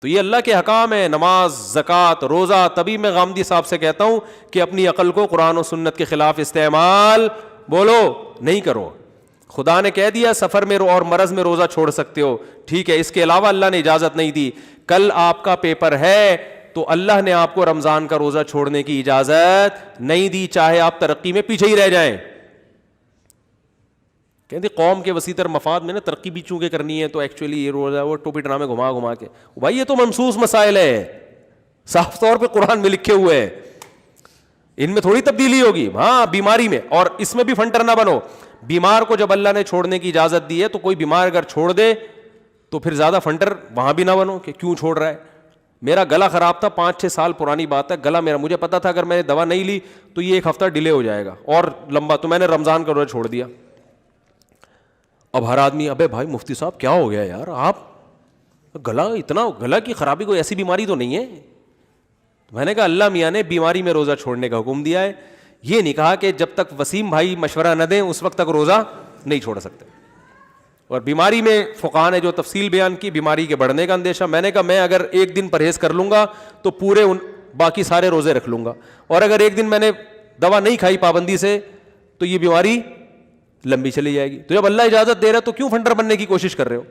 تو یہ اللہ کے حکام ہے، نماز، زکوٰۃ، روزہ. تبھی میں غامدی صاحب سے کہتا ہوں کہ اپنی عقل کو قرآن و سنت کے خلاف استعمال بولو نہیں کرو. خدا نے کہہ دیا سفر میں اور مرض میں روزہ چھوڑ سکتے ہو، ٹھیک ہے، اس کے علاوہ اللہ نے اجازت نہیں دی. کل آپ کا پیپر ہے تو اللہ نے آپ کو رمضان کا روزہ چھوڑنے کی اجازت نہیں دی، چاہے آپ ترقی میں پیچھے ہی رہ جائیں. کہتے قوم کے وسیع تر مفاد میں نا ترقی بھی چونکہ کرنی ہے تو ایکچولی یہ روزہ وہ ٹوپی ڈرامے گھما گھما کے، بھائی یہ تو منسوس مسائل ہے، صاف طور پہ قرآن میں لکھے ہوئے ہیں، ان میں تھوڑی تبدیلی ہوگی. ہاں بیماری میں، اور اس میں بھی فنٹر نہ بنو. بیمار کو جب اللہ نے چھوڑنے کی اجازت دی ہے تو کوئی بیمار اگر چھوڑ دے تو پھر زیادہ فنٹر وہاں بھی نہ بنو کہ کیوں چھوڑ رہا ہے. میرا گلا خراب تھا، 5-6 سال پرانی بات ہے، گلا میرا، مجھے پتا تھا اگر میں نے دوا نہیں لی تو یہ 1 ہفتہ ڈیلے ہو جائے گا اور لمبا، تو میں نے رمضان کا روزہ چھوڑ دیا. اب ہر آدمی ابے بھائی مفتی صاحب کیا ہو گیا یار، آپ گلا اتنا، گلا کی خرابی کوئی ایسی بیماری تو نہیں ہے؟ میں نے کہا اللہ میاں نے بیماری میں روزہ چھوڑنے کا حکم دیا ہے، یہ نہیں کہا کہ جب تک وسیم بھائی مشورہ نہ دیں اس وقت تک روزہ نہیں چھوڑ سکتے. اور بیماری میں فقہاء نے جو تفصیل بیان کی، بیماری کے بڑھنے کا اندیشہ، میں نے کہا میں اگر 1 دن پرہیز کر لوں گا تو پورے باقی سارے روزے رکھ لوں گا، اور اگر 1 دن میں نے دوا نہیں کھائی پابندی سے تو یہ بیماری لمبی چلی جائے گی. تو جب اللہ اجازت دے رہا ہے تو کیوں فنڈر بننے کی کوشش کر رہے ہو؟